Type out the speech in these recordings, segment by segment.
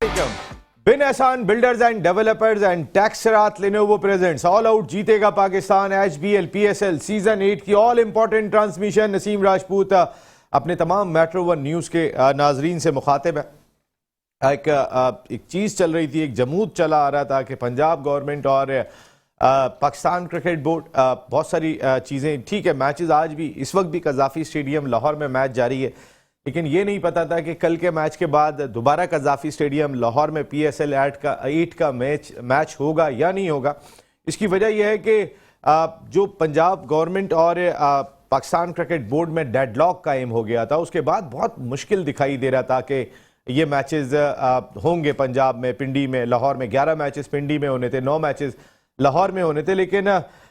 Bin Ehsan builders and developers and टैक्सरात Lenovo presents all out जीतेगा Pakistan HBL PSL season 8 की all important transmission. Naseem Rajput अपने तमाम मेट्रो वन न्यूज़ के नाजरीन से मुखातिब है। एक चीज़ चल रही थी, एक जमूद चला आ रहा था कि पंजाब गवर्नमेंट और पाकिस्तान क्रिकेट बोर्ड बहुत सारी चीज़ें, ठीक है मैचेस आज भी इस वक्त भी कज़ाफ़ी स्टेडियम लाहौर में मैच जारी है, लेकिन ये नहीं पता था कि कल के मैच के बाद दोबारा कज़ाफ़ी स्टेडियम लाहौर में पीएसएल 8 का मैच होगा या नहीं होगा। इसकी वजह यह है कि जो पंजाब गवर्नमेंट और पाकिस्तान क्रिकेट बोर्ड में डेडलॉक कायम हो गया था, उसके बाद बहुत मुश्किल दिखाई दे रहा था कि ये मैचेस होंगे पंजाब में, पिंडी में, लाहौर में। 11 मैचेस पिंडी में होने थे, 9 मैचेस लाहौर में होने थे, लेकिन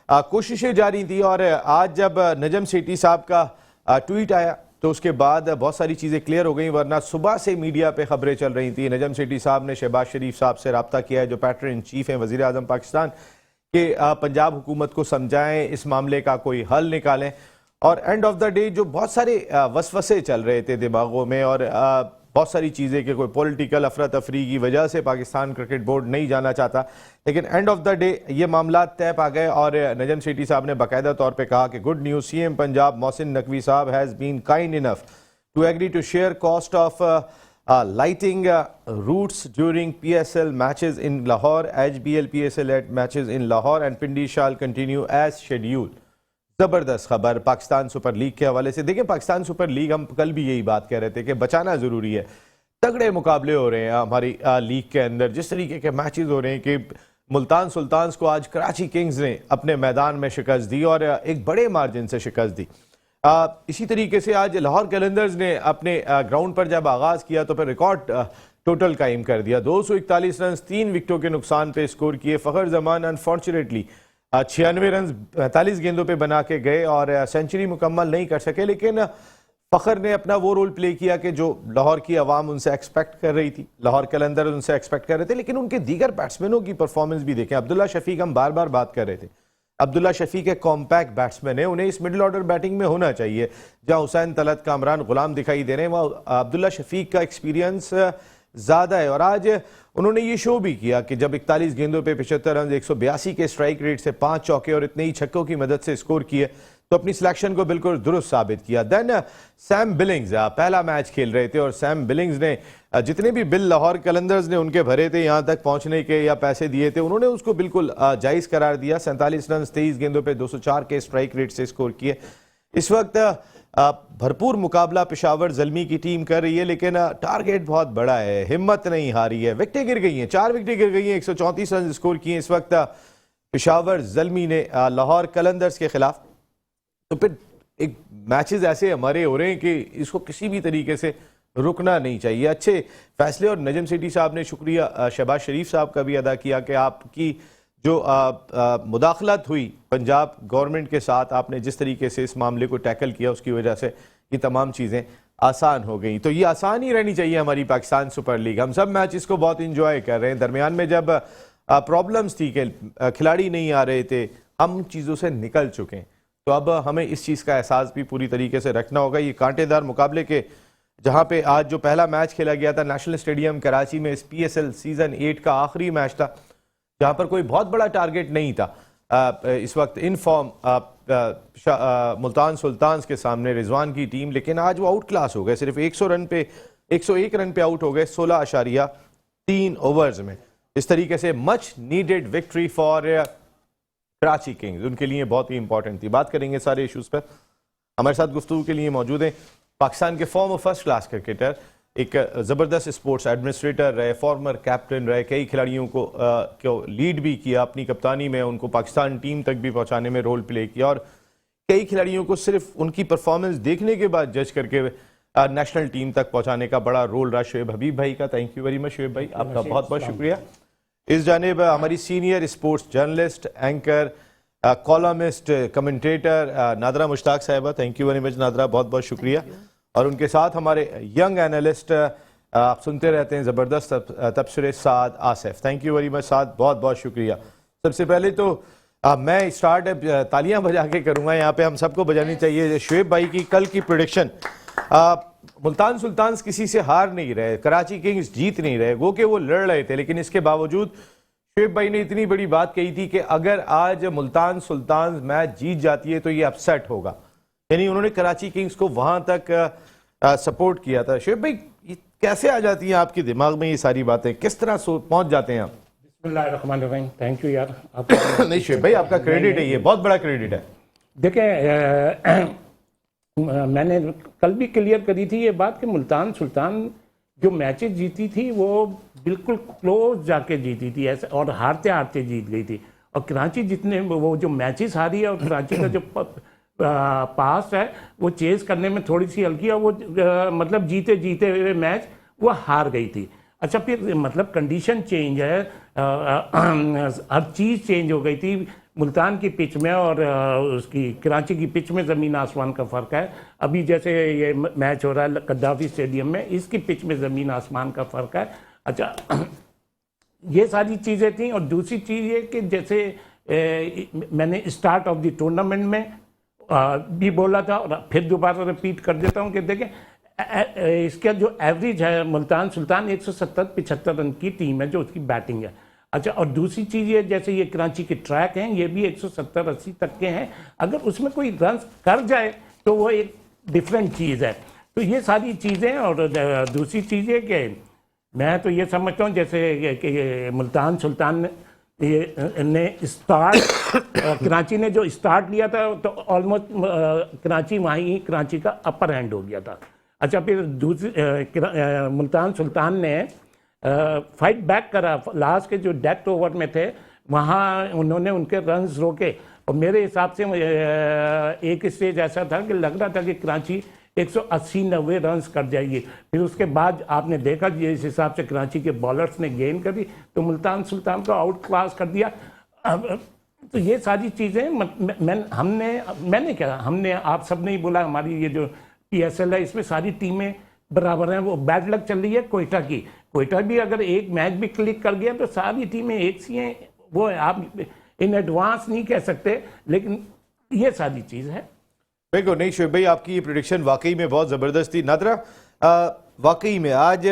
कोशिशें जारी थी। और आज जब नजम सेठी साहब का ट्वीट आया तो उसके बाद बहुत सारी चीज़ें क्लियर हो गई, वरना सुबह से मीडिया पे खबरें चल रही थी। नजम सेठी साहब ने शहबाज शरीफ साहब से रब्ता किया है, जो पैटर इन चीफ हैं वज़ीर आज़म पाकिस्तान, कि पंजाब हुकूमत को समझाएं, इस मामले का कोई हल निकालें। और एंड ऑफ द डे जो बहुत सारे वसवसे चल रहे थे दिमागों में और बहुत सारी चीज़ें कि कोई पॉलिटिकल अफरा तफरी की वजह से पाकिस्तान क्रिकेट बोर्ड नहीं जाना चाहता, लेकिन एंड ऑफ द डे ये मामला तय पा गए। और नजम सेठी साहब ने बाकायदा तौर पे कहा कि good news, CM Punjab Mohsin Naqvi साहब has been kind enough to agree to share cost of lighting routes during PSL matches in Lahore. HBL PSL matches in Lahore and Pindi shall continue as schedule. ज़बरदस्त खबर पाकिस्तान सुपर लीग के हवाले से। देखिए, पाकिस्तान सुपर लीग, हम कल भी यही बात कह रहे थे कि बचाना ज़रूरी है। तगड़े मुकाबले हो रहे हैं हमारी लीग के अंदर, जिस तरीके के मैचेस हो रहे हैं कि मुल्तान सुल्तान्स को आज कराची किंग्स ने अपने मैदान में शिकस्त दी और एक बड़े मार्जिन से शिकस्त दी। इसी तरीके से आज लाहौर कैलेंडर्स ने अपने ग्राउंड पर जब आगाज़ किया तो फिर रिकॉर्ड टोटल कायम कर दिया। 241 रन 3 विकेटों के नुकसान पे स्कोर किए। फ़खर जमान अनफॉर्चुनेटली 96 रन 45 गेंदों पे बना के गए और सेंचुरी मुकम्मल नहीं कर सके, लेकिन फ़खर ने अपना वो रोल प्ले किया कि जो लाहौर की आवाम उनसे एक्सपेक्ट कर रही थी, लाहौर कैलेंडर उनसे एक्सपेक्ट कर रहे थे। लेकिन उनके दीगर बैट्समैनों की परफॉर्मेंस भी देखें। अब्दुल्ला शफीक, हम बार बार बात कर रहे थे, अब्दुल्ला शफीक एक कॉम्पैक्ट बैट्समैन है, उन्हें इस मिडिल ऑर्डर बैटिंग में होना चाहिए। जहाँ हुसैन तलत, कामरान गुलाम दिखाई दे रहे हैं, वह अब्दुल्ला शफीक का एक्सपीरियंस ज़्यादा है। और आज उन्होंने ये शो भी किया कि जब 41 गेंदों पे 75 रन 182 के स्ट्राइक रेट से 5 चौके और इतने ही छक्कों की मदद से स्कोर किए तो अपनी सिलेक्शन को बिल्कुल दुरुस्त साबित किया। देन सैम बिलिंग्स पहला मैच खेल रहे थे और सैम बिलिंग्स ने जितने भी बिल लाहौर कैलेंडर्स ने उनके भरे थे यहाँ तक पहुँचने के या पैसे दिए थे, उन्होंने उसको बिल्कुल जायज़ करार दिया। 47 रन 23 गेंदों पर 204 के स्ट्राइक रेट से स्कोर किए। इस वक्त भरपूर मुकाबला पेशावर ज़ल्मी की टीम कर रही है, लेकिन टारगेट बहुत बड़ा है, हिम्मत नहीं हारी है। विकेटें गिर गई हैं, 4 विकेटें गिर गई हैं, 134 रन स्कोर किए इस वक्त पेशावर ज़ल्मी ने लाहौर कैलेंडर्स के खिलाफ। तो फिर एक मैचेस ऐसे हमारे हो रहे हैं कि इसको किसी भी तरीके से रुकना नहीं चाहिए। अच्छे फैसले, और नजम सेठी साहब ने शुक्रिया शहबाज शरीफ साहब का भी अदा किया कि आपकी जो मुदाखलत हुई पंजाब गवर्नमेंट के साथ, आपने जिस तरीके से इस मामले को टैकल किया, उसकी वजह से ये तमाम चीज़ें आसान हो गई। तो ये आसान ही रहनी चाहिए हमारी पाकिस्तान सुपर लीग। हम सब मैच इसको बहुत इंजॉय कर रहे हैं। दरमियान में जब प्रॉब्लम्स थी कि खिलाड़ी नहीं आ रहे थे, हम उन चीज़ों से निकल चुके हैं। तो अब हमें इस चीज़ का एहसास भी पूरी तरीके से रखना होगा। ये कांटेदार मुकाबले के जहाँ पे आज जो पहला मैच खेला गया था नेशनल स्टेडियम कराची में, इस पीएसएल सीज़न 8 का आखिरी मैच था, जहाँ पर कोई बहुत बड़ा टारगेट नहीं था। इस वक्त इन फॉर्म मुल्तान सुल्तान्स के सामने रिजवान की टीम, लेकिन आज वो आउट क्लास हो गए। सिर्फ 101 रन पे आउट हो गए 16.3 ओवर्स में। इस तरीके से much needed victory for Karachi Kings, उनके लिए बहुत ही इंपॉर्टेंट थी। बात करेंगे सारे इशूज़ पर। हमारे साथ गुफ्तगू के लिए मौजूद हैं पाकिस्तान के फॉर्मर फर्स्ट क्लास क्रिकेटर, एक ज़बरदस्त स्पोर्ट्स एडमिनिस्ट्रेटर रहे, फॉर्मर कैप्टन रहे, कई खिलाड़ियों को लीड भी किया अपनी कप्तानी में, उनको पाकिस्तान टीम तक भी पहुंचाने में रोल प्ले किया, और कई खिलाड़ियों को सिर्फ उनकी परफॉर्मेंस देखने के बाद जज करके नेशनल टीम तक पहुंचाने का बड़ा रोल रहा शुएब हबीब भाई का। Thank you very much Shoaib भाई, आपका बहुत बहुत शुक्रिया। इस जानिब हमारी senior sports journalist, anchor, columnist, commentator Nadra Mushtaq साहिबा, thank you very much Nadra, बहुत बहुत शुक्रिया। और उनके साथ हमारे यंग एनालिस्ट, आप सुनते रहते हैं ज़बरदस्त तबसरे, Saad Asif, thank you very much Saad, बहुत बहुत शुक्रिया। सबसे पहले तो मैं स्टार्ट तालियां बजा के करूँगा, यहाँ पे हम सबको बजानी चाहिए। शुएब भाई की कल की प्रेडिक्शन, मुल्तान सुल्तान्स किसी से हार नहीं रहे, कराची किंग्स जीत नहीं रहे, वो कि वो लड़ रहे थे, लेकिन इसके बावजूद शोएब भाई ने इतनी बड़ी बात कही थी कि अगर आज मुल्तान सुल्तान्स मैच जीत जाती है तो ये अपसेट होगा। यानी उन्होंने कराची किंग्स को वहां तक सपोर्ट किया था। शोएब भाई, ये कैसे आ जाती हैं आपके दिमाग में ये सारी बातें, किस तरह पहुंच जाते हैं आप? बिस्मिल्लाहिर्रहमानिर्रहीम। थैंक यू यार। नहीं शोएब भाई, आपका क्रेडिट है, ये बहुत बड़ा क्रेडिट है। देखें, मैंने कल भी क्लियर करी थी ये बात कि मुल्तान सुल्तान जो मैचेस जीती थी वो बिल्कुल क्लोज जाके जीती थी ऐसे, और हारते हारते जीत गई थी। और कराची जितने वो जो मैचेस हारी है, और कराची का जो पास है वो चेज करने में थोड़ी सी हल्की है, वो मतलब जीते जीते हुए मैच वो हार गई थी। अच्छा, फिर मतलब कंडीशन चेंज है, हर चीज़ चेंज हो गई थी। मुल्तान की पिच में और उसकी कराची की पिच में ज़मीन आसमान का फ़र्क है। अभी जैसे ये मैच हो रहा है कद्दाफी स्टेडियम में, इसकी पिच में ज़मीन आसमान का फ़र्क है। अच्छा, ये सारी चीज़ें थी। और दूसरी चीज़ ये कि जैसे मैंने स्टार्ट ऑफ द टूर्नामेंट में भी बोला था, और फिर दोबारा रिपीट कर देता हूँ कि देखें, इसका जो एवरेज है मुल्तान सुल्तान 170-75 रन की टीम है जो उसकी बैटिंग है। अच्छा, और दूसरी चीज़ ये, जैसे ये कराची के ट्रैक हैं ये भी 170-80 तक के हैं, अगर उसमें कोई रन कर जाए तो वो एक डिफरेंट चीज़ है। तो ये सारी चीज़ें। और दूसरी चीज़ है कि मैं तो ये समझता हूँ जैसे कि मुल्तान सुल्तान ने स्टार्ट कराची ने जो स्टार्ट लिया था तो ऑलमोस्ट कराची वहीं कराची का अपर हैंड हो गया था। अच्छा, फिर दूसरी मुल्तान सुल्तान ने फाइट बैक करा, लास्ट के जो डेथ ओवर में थे वहाँ उन्होंने उनके रन्स रोके। और मेरे हिसाब से एक स्टेज ऐसा था कि लग रहा था कि कराची 180-90 रन्स कर जाएगी। फिर उसके बाद आपने देखा कि इस हिसाब से कराची के बॉलर्स ने गेन करी तो मुल्तान सुल्तान को आउट क्लास कर दिया। तो ये सारी चीज़ें हमने आप सब ने ही बोला, हमारी ये जो PSL है इसमें सारी टीमें बराबर हैं। वो बैड लक चल रही है कोयटा भी अगर एक मैच भी क्लिक कर गया तो सारी टीमें एक सी हैं। वो आप इन एडवांस नहीं कह सकते, लेकिन ये सारी चीज़ है। बिल्कुल नहीं शोएब भाई, आपकी ये प्रेडिक्शन वाकई में बहुत ज़बरदस्त थी। नादरा, वाकई में आज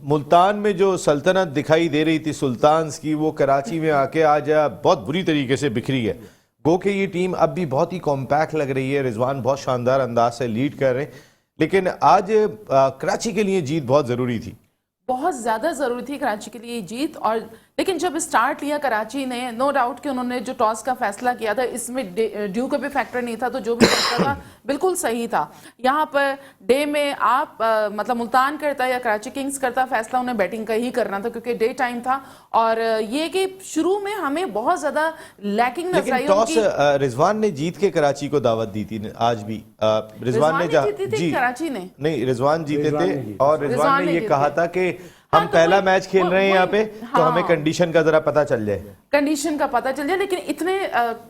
मुल्तान में जो सल्तनत दिखाई दे रही थी सुल्तान्स की, वो कराची में आके आज बहुत बुरी तरीके से बिखरी है। गो कि ये टीम अब भी बहुत ही कॉम्पैक्ट लग रही है, रिजवान बहुत शानदार अंदाज से लीड कर रहे हैं, लेकिन आज कराची के लिए जीत बहुत ज़रूरी थी, बहुत ज़्यादा ज़रूरी थी कराची के लिए जीत। और लेकिन जब स्टार्ट लिया कराची ने, नो डाउट कि उन्होंने जो टॉस का फैसला किया था इसमें ड्यू का भी फैक्टर नहीं था, तो जो भी फैसला था बिल्कुल सही था। यहाँ पर डे में आप मतलब मुल्तान करता या कराची किंग्स करता, फैसला उन्हें बैटिंग का ही करना था क्योंकि डे टाइम था। और ये कि शुरू में हमें बहुत ज़्यादा लैकिंग नजर आई। टॉस रिजवान ने जीत के कराची को दावत दी थी, आज भी रिजवान ने जीती थी, कराची ने नहीं, रिजवान जीते थे। और रिजवान ने ये कहा था कि हम पहला मैच खेल रहे हैं यहाँ पे, तो हमें कंडीशन का जरा पता चल जाए, लेकिन इतने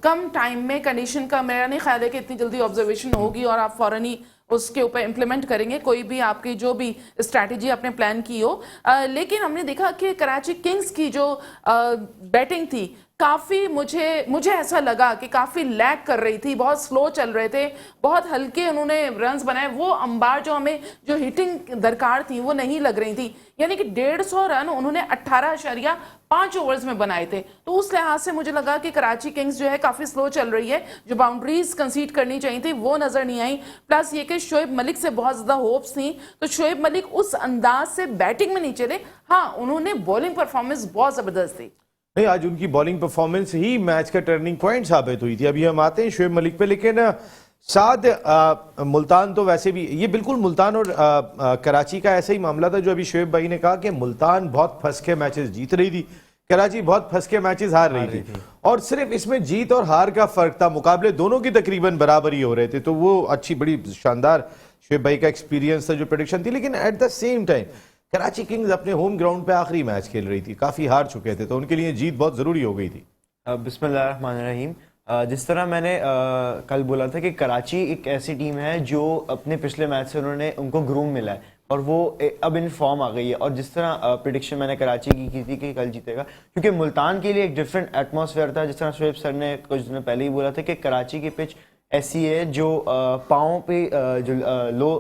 कम टाइम में कंडीशन का मेरा नहीं ख्याल है कि इतनी जल्दी ऑब्जर्वेशन होगी और आप फौरन ही उसके ऊपर इम्प्लीमेंट करेंगे कोई भी आपकी जो भी स्ट्रैटेजी आपने प्लान की हो। लेकिन हमने देखा कि कराची किंग्स की जो बैटिंग थी काफ़ी मुझे ऐसा लगा कि काफ़ी लैग कर रही थी, बहुत स्लो चल रहे थे, बहुत हल्के उन्होंने रन्स बनाए। वो अंबार जो हमें जो हिटिंग दरकार थी वो नहीं लग रही थी, यानी कि 150 रन उन्होंने 18.5 ओवर्स में बनाए थे। तो उस लिहाज से मुझे लगा कि कराची किंग्स जो है काफ़ी स्लो चल रही है, जो बाउंड्रीज कंसीड करनी चाहिए थी वो नज़र नहीं आई। प्लस ये कि शोएब मलिक से बहुत ज़्यादा होप्स थी, तो शोएब मलिक उस अंदाज से बैटिंग में नहीं चले। हाँ, उन्होंने बॉलिंग परफॉर्मेंस बहुत ज़बरदस्त थी। नहीं, आज उनकी बॉलिंग परफॉर्मेंस ही मैच का टर्निंग पॉइंट साबित हुई थी। अभी हम आते हैं शोएब मलिक पे, लेकिन साथ मुल्तान तो वैसे भी ये बिल्कुल मुल्तान और कराची का ऐसा ही मामला था जो अभी शोएब भाई ने कहा कि मुल्तान बहुत फंस के मैचेस जीत रही थी, कराची बहुत फंस के मैचेस हार रही थी। और सिर्फ इसमें जीत और हार का फर्क था, मुकाबले दोनों की तकरीबन बराबर ही हो रहे थे। तो वो अच्छी बड़ी शानदार शोएब भाई का एक्सपीरियंस था, जो प्रेडिक्शन थी। लेकिन at the same time Karachi Kings अपने होम ग्राउंड पे आखिरी मैच खेल रही थी, काफ़ी हार चुके थे, तो उनके लिए जीत बहुत ज़रूरी हो गई थी। बिस्मिल्लाहिर्रहमानिर्रहीम। जिस तरह मैंने कल बोला था कि कराची एक ऐसी टीम है जो अपने पिछले मैच से उनको ग्रूम मिला है और वो अब इन फॉर्म आ गई है। और जिस तरह प्रेडिक्शन मैंने कराची की थी कि कल जीतेगा, क्योंकि मुल्तान के लिए एक डिफरेंट एटमॉस्फेयर था। जिस तरह शोएब सर ने कुछ दिन पहले ही बोला था कि कराची की पिच ऐसी है जो पाँव पे जो लो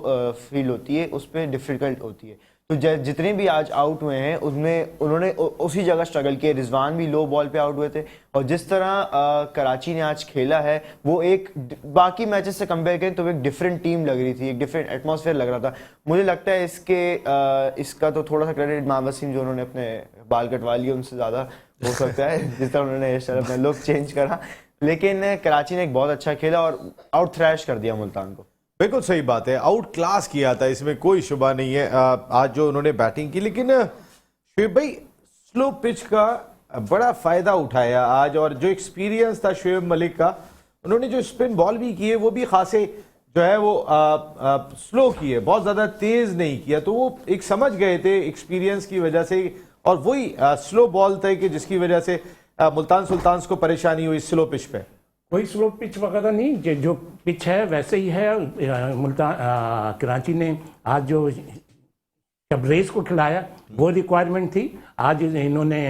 फील होती है उस पर डिफ़िकल्ट होती है। तो जितने भी आज आउट हुए हैं उनमें उन्होंने उसी जगह स्ट्रगल किया। रिजवान भी लो बॉल पे आउट हुए थे और जिस तरह कराची ने आज खेला है वो एक बाकी मैचेस से कंपेयर करें तो एक डिफरेंट टीम लग रही थी, एक डिफरेंट एटमॉस्फेयर लग रहा था। मुझे लगता है इसका तो थोड़ा सा क्रेडिट मोहम्मद वसीम जो उन्होंने अपने बाल कटवा लिए उनसे ज़्यादा हो सकता है जिस तरह उन्होंने अपना लुक चेंज करा। लेकिन कराची ने एक बहुत अच्छा खेला और आउट थ्रैश कर दिया मुल्तान को। बिल्कुल सही बात है, आउट क्लास किया था, इसमें कोई शुबा नहीं है आज जो उन्होंने बैटिंग की। लेकिन शुएब भाई स्लो पिच का बड़ा फायदा उठाया आज, और जो एक्सपीरियंस था शुएब मलिक का, उन्होंने जो स्पिन बॉल भी किए वो भी खासे जो है वो स्लो किए, बहुत ज्यादा तेज नहीं किया। तो वो एक समझ गए थे एक्सपीरियंस की वजह से, और वही स्लो बॉल थे कि जिसकी वजह से मुल्तान सुल्तान्स को परेशानी हुई स्लो पिच पे। कोई स्लो पिच वगैरह नहीं, जो पिच है वैसे ही है। मुल्तान कराची ने आज जो शबरेज को खिलाया वो रिक्वायरमेंट थी, आज इन्होंने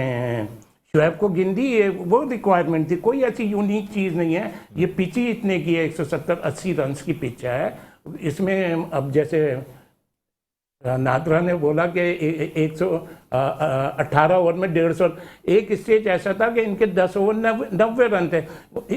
शुएब को गिन दी, ये वो रिक्वायरमेंट थी। कोई ऐसी यूनिक चीज़ नहीं है। ये पिच ही इतने की है, 170-80 रन की पिच है। इसमें अब जैसे नादरा ने बोला कि 118 ओवर में 150, एक स्टेज ऐसा था कि इनके 10 ओवर 90 रन थे।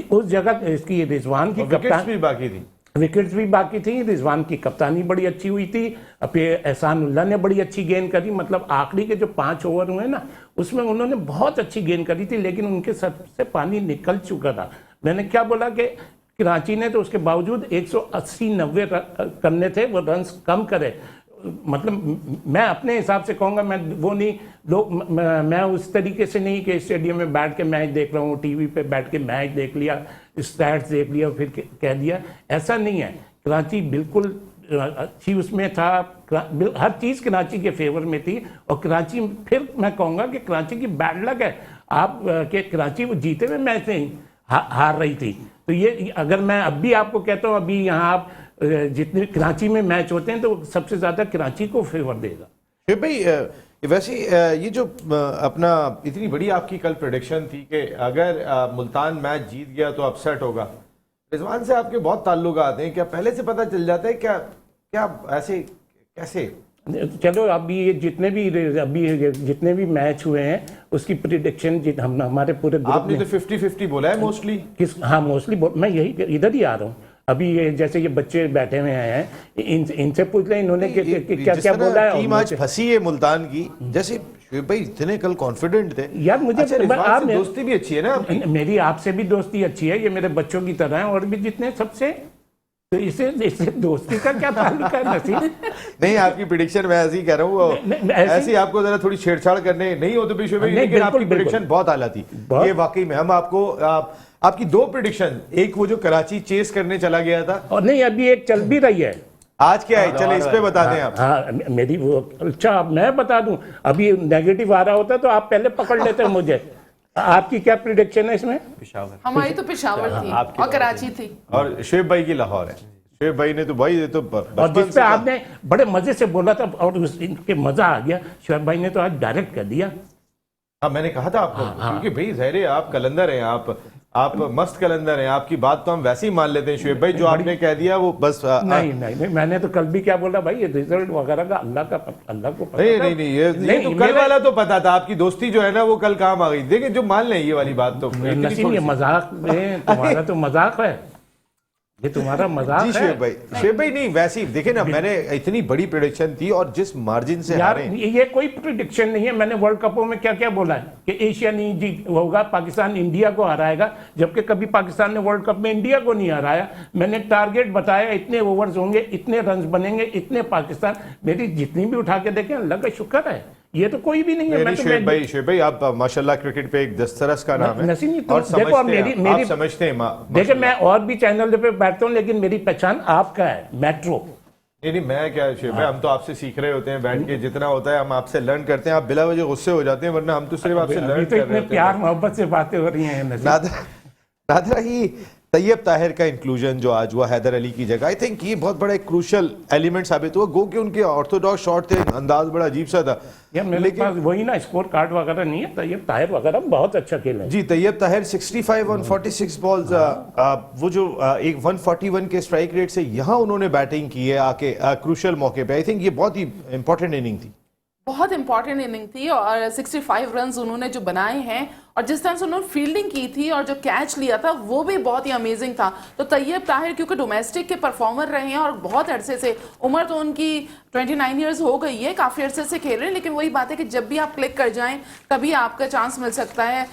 उस जगह इसकी रिजवान की विकेट्स भी बाकी थी, विकेट्स भी बाकी थी। रिजवान की कप्तानी बड़ी अच्छी हुई थी, अब एहसानुल्लाह ने बड़ी अच्छी गेंद करी। मतलब आखिरी के जो 5 ओवर हुए ना उसमें उन्होंने बहुत अच्छी गेंद करी थी, लेकिन उनके सर से पानी निकल चुका था। मैंने क्या बोला कि कराची ने तो उसके बावजूद 180-90 करने थे, वो रन कम करे। मतलब मैं अपने हिसाब से कहूँगा, मैं वो नहीं लोग, मैं उस तरीके से नहीं कि स्टेडियम में बैठ के मैच देख रहा हूँ, टीवी पे बैठ के मैच देख लिया, स्टैट्स देख लिया फिर कह दिया, ऐसा नहीं है। कराची बिल्कुल अच्छी उसमें था, हर चीज़ कराची के फेवर में थी। और कराची, फिर मैं कहूँगा कि कराची की बैड लक है आप के कराची वो जीते हुए मैच नहीं हार रही थी। तो ये अगर मैं अब भी आपको कहता हूँ, अभी यहाँ आप जितने कराची में मैच होते हैं तो सबसे ज्यादा कराची को फेवर देगा। शुएब भाई वैसे ये जो अपना इतनी बड़ी आपकी कल प्रेडिक्शन थी कि अगर मुल्तान मैच जीत गया तो अपसेट होगा, रिजवान से आपके बहुत ताल्लुकात हैं, क्या पहले से पता चल जाता है क्या क्या ऐसे कैसे? चलो अभी ये जितने भी मैच हुए हैं उसकी प्रिडिक्शन हमारे पूरे ग्रुप आपने तो 50-50 बोला है मोस्टली। हाँ मोस्टली मैं यही इधर ही आ रहा हूँ। अभी ये जैसे ये बच्चे बैठे हुए हैं, इनसे पूछ लें इन्होंने क्या क्या बोला है। टीम आज फंसी है मुल्तान की, जैसे शुएब भाई इतने कल कॉन्फिडेंट थे यार। मुझे अच्छा, दोस्ती भी अच्छी है ना मेरी आपसे भी दोस्ती अच्छी है, ये मेरे बच्चों की तरह है और भी जितने सबसे, तो इसे दोस्ती का क्या ताल्लुक है नसीब? नहीं, आपकी प्रेडिक्शन मैं ऐसे ही कह रहा हूँ, ऐसी आपको जरा थोड़ी छेड़छाड़ करने नहीं हो तो भी शुएब भाई, लेकिन आपकी प्रेडिक्शन बहुत आला थी ये वाकई में। हम आपको आपकी 2 प्रेडिक्शन, एक वो जो कराची चेस करने चला गया था, और नहीं अभी एक चल भी रही है। आज क्या है, चले इस पे बता दें आप। हाँ मेरी वो, अच्छा मैं बता दूं, अभी नेगेटिव आ रहा होता तो आप पहले पकड़ लेते मुझे। आपकी क्या प्रेडिक्शन है इसमें? पेशावर, हमारी तो पेशावर थी और कराची थी, और शुएब भाई की लाहौर है। शुएब भाई ने तो भाई ये तो और जिस पे आपने बड़े मजे से बोला था और इनके मजा आ गया, शुएब भाई ने तो आज डायरेक्ट कर दिया। हाँ मैंने कहा था आपको, क्योंकि भाई ज़ाहिर है आप कलंदर हैं, आप मस्त कलंदर हैं, आपकी बात तो हम वैसे ही मान लेते हैं। शुएब भाई जो आपने कह दिया वो बस नहीं, मैंने तो कल भी क्या बोला भाई, ये रिजल्ट वगैरह का अल्लाह को पता। नहीं ये तो कल वाला तो पता था, आपकी दोस्ती जो है ना वो कल काम आ गई। देखिए जो मान लें ये वाली बात तो नसीम, ये मजाक में तुम्हारा तो मजाक है, ये तुम्हारा मजाक है। शुएब भाई नहीं, वैसे ही देखे ना, मैंने इतनी बड़ी प्रेडिक्शन थी और जिस मार्जिन से यार हारे। ये कोई प्रेडिक्शन नहीं है। मैंने वर्ल्ड कपों में क्या क्या बोला है कि एशिया नहीं जीत होगा, पाकिस्तान इंडिया को हराएगा, जबकि कभी पाकिस्तान ने वर्ल्ड कप में इंडिया को नहीं हराया। मैंने टारगेट बताया, इतने ओवर्स होंगे, इतने रन बनेंगे, इतने पाकिस्तान, मेरी जितनी भी उठा के देखें अल्लाह का शुक्र है, ये तो कोई भी नहीं है। शुएब भाई आप माशाल्लाह क्रिकेट पे एक दस्तरस का नाम है और देखो मेरी समझते हैं। देखिए मैं और भी चैनल पे बैठता हूँ, लेकिन मेरी पहचान आपका है, मेट्रो। नहीं मैं क्या शुएब भाई, हम तो आपसे सीख रहे होते हैं बैठ के, जितना होता है हम आपसे लर्न करते हैं। आप बिला वजह गुस्से हो जाते हैं, वरना हम तो सिर्फ आपसे लर्न कर रहे हैं। प्यार मोहब्बत से बातें हो रही हैं। नादरा तैयब ताहिर का इंक्लूजन जो आज हुआ हैदर अली की जगह, आई थिंक ये बहुत बड़ा एक क्रूशल एलिमेंट साबित हुआ। गो कि उनके ऑर्थोडॉक्स शॉट थे, अंदाज बड़ा अजीब सा था, यार मेरे पास वही ना स्कोर कार्ड वगैरह नहीं है। तैयब ताहिर वगैरह बहुत अच्छा खेले जी। तैयब ताहिर 65 ऑन 46 बॉल्स, वो जो एक 141 के स्ट्राइक रेट से यहाँ उन्होंने बैटिंग की है आके क्रूशल मौके पे। आई थिंक ये बहुत ही इंपॉर्टेंट इनिंग थी, बहुत इंपॉर्टेंट इनिंग थी और 65 रन्स उन्होंने जो बनाए हैं और जिस तरह से उन्होंने फील्डिंग की थी और जो कैच लिया था वो भी बहुत ही अमेजिंग था। तो तैयब ताहिर क्योंकि डोमेस्टिक के परफॉर्मर रहे हैं और बहुत अरसे से, उम्र तो उनकी 29 ईयर्स हो गई है, काफ़ी अरसे से खेल रहे हैं, लेकिन वही बात है कि जब भी आप क्लिक कर जाएं तभी आपका चांस मिल सकता है,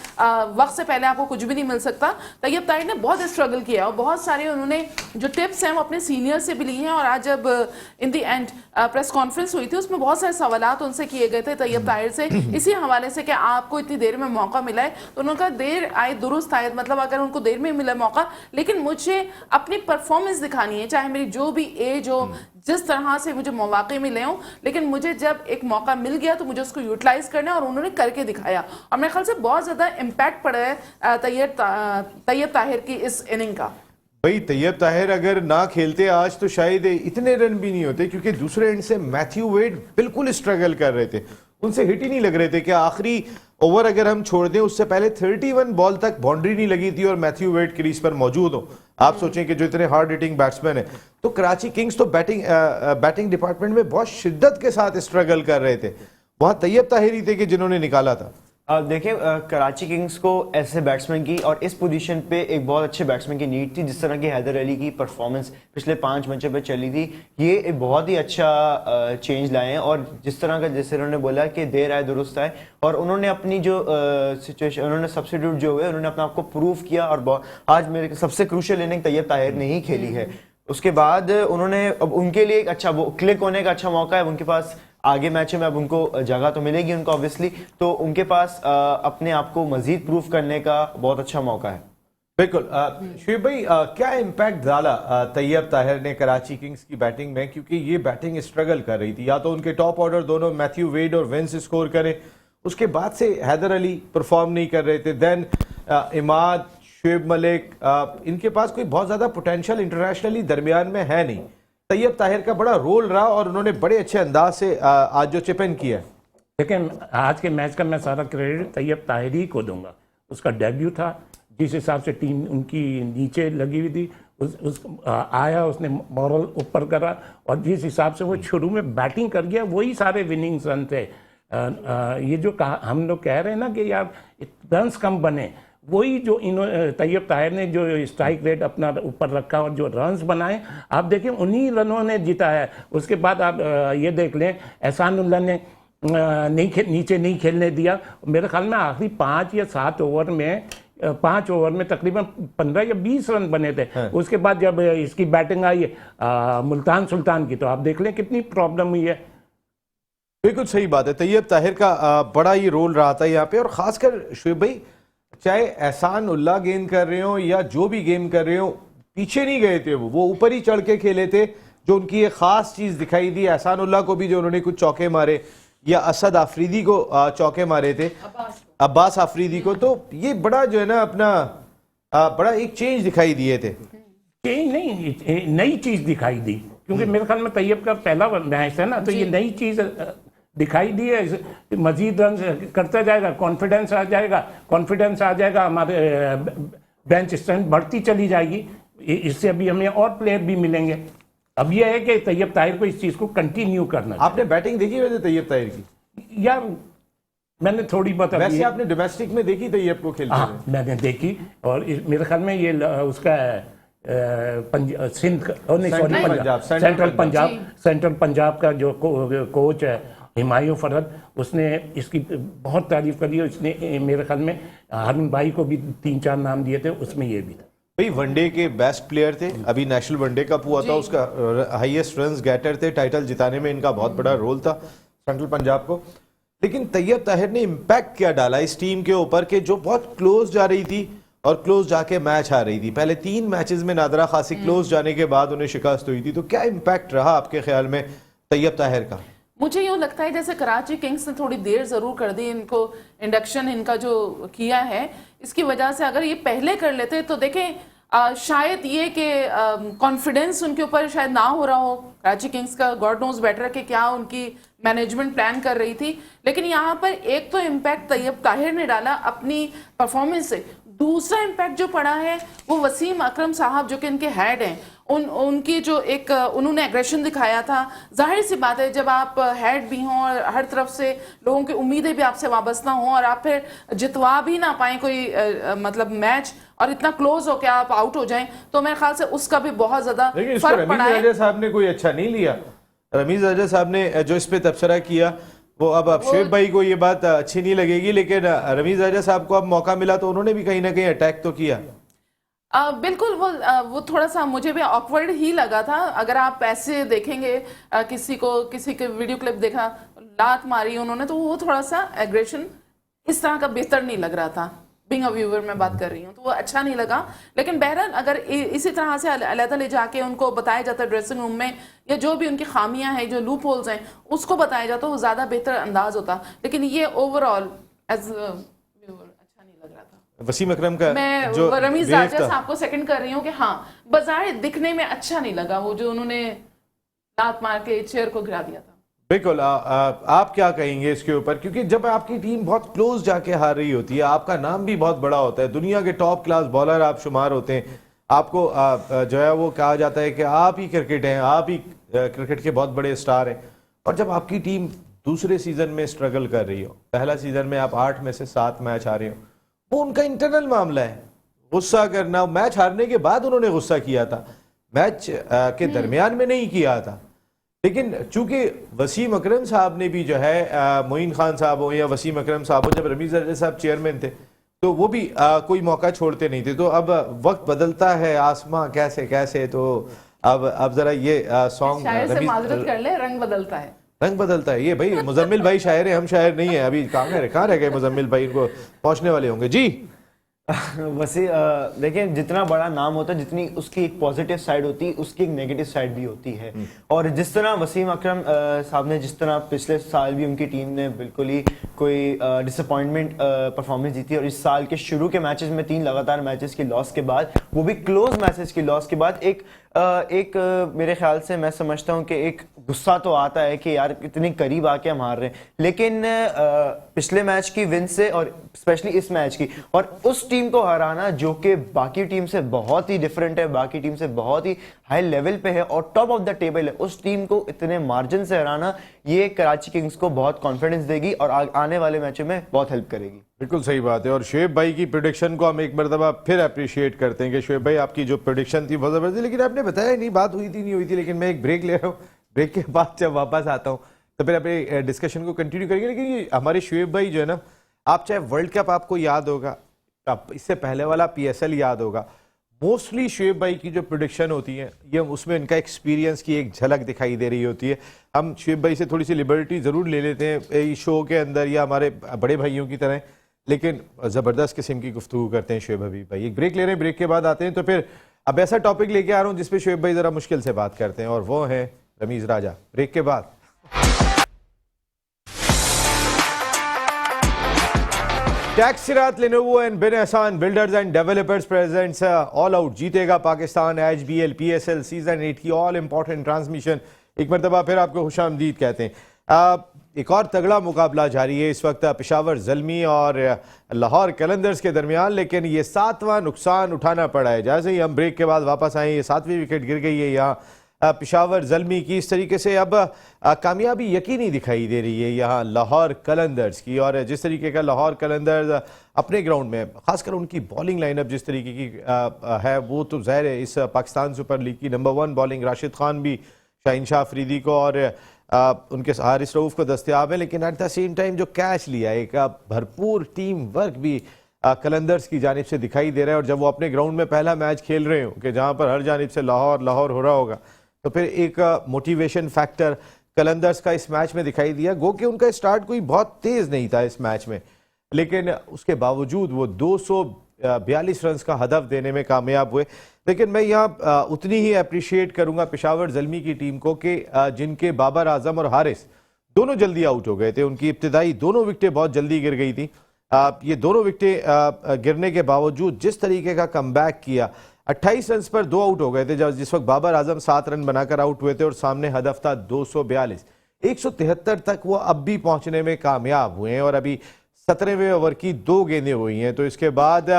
वक्त से पहले आपको कुछ भी नहीं मिल सकता। तैयब ताहिर ने बहुत स्ट्रगल किया और बहुत सारे उन्होंने जो टिप्स हैं वो अपने सीनियर से भी ली हैं। और आज जब इन दी एंड प्रेस कॉन्फ्रेंस हुई थी उसमें बहुत सारे सवालात उनसे किए गए थे तैयब ताहिर से, इसी हवाले से कि आपको इतनी देर में मौका मिला है। तो उन्होंने कहा देर आए दुरुस्त आए, मतलब अगर उनको देर में मिला मौका, लेकिन मुझे अपनी परफॉर्मेंस दिखानी है, चाहे मेरी जो भी एज हो, जिस तरह से मुझे मौके मिले हों, लेकिन मुझे जब एक मौका मिल गया तो मुझे उसको यूटिलाइज करना है और उन्होंने करके दिखाया। और मेरे ख्याल से बहुत ज़्यादा इम्पैक्ट पड़ा है तैयब ताहिर की इस इनिंग का। भाई तैयब ताहिर अगर ना खेलते आज तो शायद इतने रन भी नहीं होते, क्योंकि दूसरे एंड से मैथ्यू वेड बिल्कुल स्ट्रगल कर रहे थे, उनसे हिट ही नहीं लग रहे थे। कि आखिरी ओवर अगर हम छोड़ दें उससे पहले 31 बॉल तक बाउंड्री नहीं लगी थी और मैथ्यू वेड क्रीज पर मौजूद हो। आप सोचें कि जो इतने हार्ड हिटिंग बैट्समैन है, तो कराची किंग्स तो बैटिंग डिपार्टमेंट में बहुत शिद्दत के साथ स्ट्रगल कर रहे थे, वहां तैयब ताहिर ही थे कि जिन्होंने निकाला था। देखिए कराची किंग्स को ऐसे बैट्समैन की और इस पोजीशन पे एक बहुत अच्छे बैट्समैन की नीड थी। जिस तरह की हैदर अली की परफॉर्मेंस पिछले 5 मैचों पे चली थी, ये एक बहुत ही अच्छा चेंज लाए हैं। और जिस तरह का, जैसे उन्होंने बोला कि देर आए दुरुस्त आए, और उन्होंने अपनी जो सिचुएशन, उन्होंने सब्स्टिट्यूट जो हुए उन्होंने अपने आप को प्रूव किया। और आज मेरे सबसे क्रूशियल इनिंग तैयब ताहिर ने ही खेली है। उसके बाद उन्होंने, अब उनके लिए एक अच्छा वो क्लिक होने का अच्छा मौका है उनके पास। आगे मैचों में अब उनको जगह तो मिलेगी उनको ऑब्वियसली, तो उनके पास अपने आप को मजीद प्रूफ करने का बहुत अच्छा मौका है। बिल्कुल। शुएब भाई, क्या इम्पैक्ट डाला तैयब ताहिर ने कराची किंग्स की बैटिंग में, क्योंकि ये बैटिंग स्ट्रगल कर रही थी। या तो उनके टॉप ऑर्डर दोनों मैथ्यू वेड और विंस स्कोर करें, उसके बाद से हैदर अली परफॉर्म नहीं कर रहे थे, देन इमाद, शुएब मलिक, इनके पास कोई बहुत ज्यादा पोटेंशियल इंटरनेशनली दरमियान में है नहीं। तैयब ताहिर का बड़ा रोल रहा और उन्होंने बड़े अच्छे अंदाज से आज जो चिप इन किया है। लेकिन आज के मैच का मैं सारा क्रेडिट तैयब ताहिर ही को दूंगा। उसका डेब्यू था, जिस हिसाब से टीम उनकी नीचे लगी हुई थी, आया, उसने मॉरल ऊपर करा, और जिस हिसाब से वो शुरू में बैटिंग कर गया वही सारे विनिंग रन थे। ये जो हम लोग कह रहे हैं ना कि यार रन्स कम बने, वही जो तैयब ताहिर ने जो स्ट्राइक रेट अपना ऊपर रखा और जो रन्स बनाए, आप देखें उन्हीं रनों ने जीता है। उसके बाद आप ये देख लें, एहसानुल्लाह ने नीचे नहीं खेलने दिया। मेरे ख्याल में आखिरी 5 या 7 ओवर में 5 ओवर में तकरीबन 15 या 20 रन बने थे। उसके बाद जब इसकी बैटिंग आई मुल्तान सुल्तान की, तो आप देख लें कितनी प्रॉब्लम हुई है। बिल्कुल सही बात है, तैयब ताहिर का बड़ा ही रोल रहा था यहाँ पे। और खासकर शुएब भाई, चाहे एहसानुल्लाह गेंद कर रहे हो या जो भी गेम कर रहे हो, पीछे नहीं गए थे, वो ऊपर ही चढ़ के खेले थे। जो उनकी एक खास चीज दिखाई दी एहसानुल्लाह को भी, जो उन्होंने कुछ चौके मारे, या असद आफरीदी को चौके मारे थे, अब्बास आफरीदी को, तो ये बड़ा जो है ना अपना बड़ा एक चेंज दिखाई दिए थे। चेंज नहीं, नई चीज दिखाई दी, क्योंकि मेरे ख्याल में तैयब का पहला मैच है ना, तो ये नई चीज दिखाई दी है। मजीद रन करता जाएगा, कॉन्फिडेंस आ जाएगा, हमारे बेंच स्ट्रेंथ बढ़ती चली जाएगी। इससे अभी हमें और प्लेयर भी मिलेंगे। अब यह है कि तैयब ताहिर को इस चीज को कंटिन्यू करना। आपने बैटिंग देखी वैसे तैयब ताहिर की? यार मैंने थोड़ी बहुत, वैसे आपने डोमेस्टिक में देखी तैयब को खेलते हुए? हाँ, मैंने देखी, और मेरे ख्याल में ये उसका सेंट्रल पंजाब का जो कोच है हिमायू फरद, उसने इसकी बहुत तारीफ करी। उसने मेरे ख्याल में हारून भाई को भी 3-4 नाम दिए थे, उसमें ये भी था। भाई वनडे के बेस्ट प्लेयर थे, अभी नेशनल वनडे कप हुआ था, उसका हाईएस्ट रन्स गेटर थे, टाइटल जिताने में इनका बहुत बड़ा रोल था सेंट्रल पंजाब को। लेकिन तैयब ताहिर ने इम्पैक्ट क्या डाला इस टीम के ऊपर, कि जो बहुत क्लोज जा रही थी और क्लोज जाके मैच हार रही थी। पहले 3 मैचेस में नादरा खासी क्लोज जाने के बाद उन्हें शिकस्त हुई थी। तो क्या इम्पैक्ट रहा आपके ख्याल में तैयब ताहिर का? मुझे यूँ लगता है जैसे कराची किंग्स ने थोड़ी देर ज़रूर कर दी, इनको इंडक्शन इनका जो किया है, इसकी वजह से अगर ये पहले कर लेते तो देखें शायद ये कि कॉन्फिडेंस उनके ऊपर शायद ना हो रहा हो कराची किंग्स का, गॉड नोज बेटर कि क्या उनकी मैनेजमेंट प्लान कर रही थी। लेकिन यहाँ पर एक तो इम्पैक्ट तैयब ताहिर ने डाला अपनी परफॉर्मेंस से, दूसरा इम्पैक्ट जो पड़ा है वो वसीम अकरम साहब जो कि इनके हेड हैं, उनकी जो एक उन्होंने एग्रेशन दिखाया था। जाहिर सी बात है जब आप हेड भी हों और हर तरफ से लोगों की उम्मीदें भी आपसे वाबस्ता हों और आप फिर जितवा भी ना पाएं कोई मतलब मैच और इतना क्लोज हो के आप आउट हो जाएं, तो मेरे ख्याल से उसका भी बहुत ज्यादा लेकिन इसको फर्क पड़ा रमीज है। राजा साहब ने कोई अच्छा नहीं लिया। रमीज राजा साहब ने जो इस पे तबसरा किया वो अब शोएब भाई को ये बात अच्छी नहीं लगेगी, लेकिन रमीज राजा साहब को अब मौका मिला तो उन्होंने भी कहीं ना कहीं अटैक तो किया। बिल्कुल वो थोड़ा सा मुझे भी ऑकवर्ड ही लगा था। अगर आप ऐसे देखेंगे किसी के वीडियो क्लिप देखा, लात मारी उन्होंने, तो वो थोड़ा सा एग्रेशन इस तरह का बेहतर नहीं लग रहा था। बिंग अ व्यूअर मैं बात कर रही हूँ, तो वो अच्छा नहीं लगा। लेकिन बहरहाल अगर इसी तरह से अलग ले जाके उनको बताया जाता ड्रेसिंग रूम में, या जो भी उनकी खामियां हैं, जो लूप होल्स हैं, उसको बताया जाता, वो ज़्यादा बेहतर अंदाज होता। लेकिन ये ओवरऑल एज व्यूअर अच्छा नहीं लग रहा था। वसीम अकरम का मैं जो रमीज बिहेव राजा था, साहब को सेकंड कर रही हूँ कि हाँ, बाज़ाहिर दिखने में अच्छा नहीं लगा वो जो उन्होंने लात मार के चेयर को गिरा दिया था। बिल्कुल। आप क्या कहेंगे इसके ऊपर, क्योंकि जब आपकी टीम बहुत क्लोज जाके हार रही होती है, आपका नाम भी बहुत बड़ा होता है, दुनिया के टॉप क्लास बॉलर आप शुमार होते हैं, आपको जो है वो कहा जाता है कि आप ही क्रिकेट हैं, आप ही क्रिकेट के बहुत बड़े स्टार हैं, और जब आपकी टीम दूसरे सीजन में स्ट्रगल कर रही हो, पहला सीजन में आप 8 में से 7 मैच हारे हो, वो उनका इंटरनल मामला है। गुस्सा करना, मैच हारने के बाद उन्होंने गुस्सा किया था, मैच के दरमियान में नहीं किया था। लेकिन चूंकि वसीम अकरम साहब ने भी जो है मोइन खान साहब हो या वसीम अकरम साहब हो, जब रमीज राजा साहब चेयरमैन थे तो वो भी कोई मौका छोड़ते नहीं थे। तो अब वक्त बदलता है, आसमां कैसे कैसे, तो अब जरा ये सॉन्ग शायर से माजरत कर ले, रंग बदलता है। रंग बदलता है। ये भाई मुजम्मिल भाई शायर है, हम शायर नहीं है। अभी कहाँ रह गए मुजम्मिल भाई, इनको पहुंचने वाले होंगे जी। वैसे देखिए, जितना बड़ा नाम होता है, जितनी उसकी एक पॉजिटिव साइड होती है, उसकी एक नेगेटिव साइड भी होती है। और जिस तरह वसीम अकरम साहब ने, जिस तरह पिछले साल भी उनकी टीम ने बिल्कुल ही कोई डिसअपॉइंटमेंट परफॉर्मेंस दी थी, और इस साल के शुरू के मैचेस में 3 लगातार मैचेस की लॉस के बाद, वो भी क्लोज मैचेस की लॉस के बाद, एक मेरे ख्याल से मैं समझता हूं कि एक गुस्सा तो आता है कि यार इतनी करीब आके हम हार रहे हैं। लेकिन पिछले मैच की विन से, और स्पेशली इस मैच की, और उस टीम को हराना जो कि बाकी टीम से बहुत ही डिफरेंट है, बाकी टीम से बहुत ही हाई लेवल पे है और टॉप ऑफ द टेबल है, उस टीम को इतने मार्जिन से हराना, ये कराची किंग्स को बहुत कॉन्फिडेंस देगी और आने वाले मैचों में बहुत हेल्प करेगी। बिल्कुल सही बात है। और शोएब भाई की प्रेडिक्शन को हम एक मरतबा फिर अप्रिशिएट करते हैं कि शोएब भाई आपकी जो प्रेडिक्शन थी बहुत ज़बरदस्त, लेकिन आपने बताया नहीं, बात हुई थी नहीं हुई थी। लेकिन मैं एक ब्रेक ले रहा हूँ, ब्रेक के बाद जब वापस आता हूँ तो फिर अपने डिस्कशन को कंटिन्यू करेंगे। लेकिन ये हमारे शोएब भाई जो है ना, आप चाहे वर्ल्ड कप आपको याद होगा, आप इससे पहले वाला PSL याद होगा, मोस्टली शोएब भाई की जो प्रेडिक्शन होती है, ये उसमें इनका एक्सपीरियंस की एक झलक दिखाई दे रही होती है। हम शोएब भाई से थोड़ी सी लिबर्टी ज़रूर ले लेते हैं इस शो के अंदर, या हमारे बड़े भाइयों की तरह, लेकिन ज़बरदस्त किस्म की गुफ्तगू करते हैं शोएब हबीब भाई। एक ब्रेक ले रहे हैं, ब्रेक के बाद आते हैं। तो फिर अब ऐसा टॉपिक लेके आ रहा हूँ जिसपे शोएब भाई ज़रा मुश्किल से बात करते हैं, और वो है रमीज राजा। ब्रेक के बाद टैक्सरात Lenovo and bin Ehsan builders and developers presents all out जीतेगा पाकिस्तान HBL PSL सीजन 8 की ऑल इंपॉर्टेंट ट्रांसमिशन। एक मरतबा फिर आपको खुशामदीद कहते हैं। एक और तगड़ा मुकाबला जारी है इस वक्त पेशावर ज़ल्मी और लाहौर कलंदर्स के दरमियान, लेकिन ये 7वां नुकसान उठाना पड़ा है। जैसे ही हम ब्रेक के बाद वापस आए, ये 7वीं विकेट गिर गई है यहाँ पेशावर ज़ल्मी की। इस तरीके से अब कामयाबी यकीनी दिखाई दे रही है यहाँ लाहौर कलंदर्स की, और जिस तरीके का लाहौर कलंदर्स अपने ग्राउंड में, खासकर उनकी बॉलिंग लाइनअप जिस तरीके की है, वो तो ज़ाहिर है इस पाकिस्तान सुपर लीग की नंबर 1 बॉलिंग राशिद खान भी शाहीन शाह अफरीदी को और उनके हारिस रऊफ को दस्तयाब है। लेकिन एट द सेम टाइम जो कैच लिया, एक भरपूर टीम वर्क भी कलंदर्स की जानिब से दिखाई दे रहा है। और जब वो अपने ग्राउंड में पहला मैच खेल रहे हो कि जहाँ पर हर जानिब से लाहौर लाहौर हो रहा होगा, तो फिर एक मोटिवेशन फैक्टर कलंदर्स का इस मैच में दिखाई दिया। गो कि उनका स्टार्ट कोई बहुत तेज़ नहीं था इस मैच में, लेकिन उसके बावजूद वो 242 रन का हदफ देने में कामयाब हुए। लेकिन मैं यहाँ उतनी ही अप्रिशिएट करूँगा पेशावर ज़ल्मी की टीम को कि जिनके बाबर आजम और हारिस दोनों जल्दी आउट हो गए थे। उनकी इब्तिदाई दोनों विकटें बहुत जल्दी गिर गई थी। ये दोनों विकटें गिरने के बावजूद जिस तरीके का कमबैक किया, 28 रन पर 2 आउट हो गए थे जब जिस वक्त बाबर आजम 7 रन बनाकर आउट हुए थे और सामने हदफ था 242। 173 तक वो अब भी पहुंचने में कामयाब हुए हैं और अभी 17वें ओवर की 2 गेंदें हुई हैं, तो इसके बाद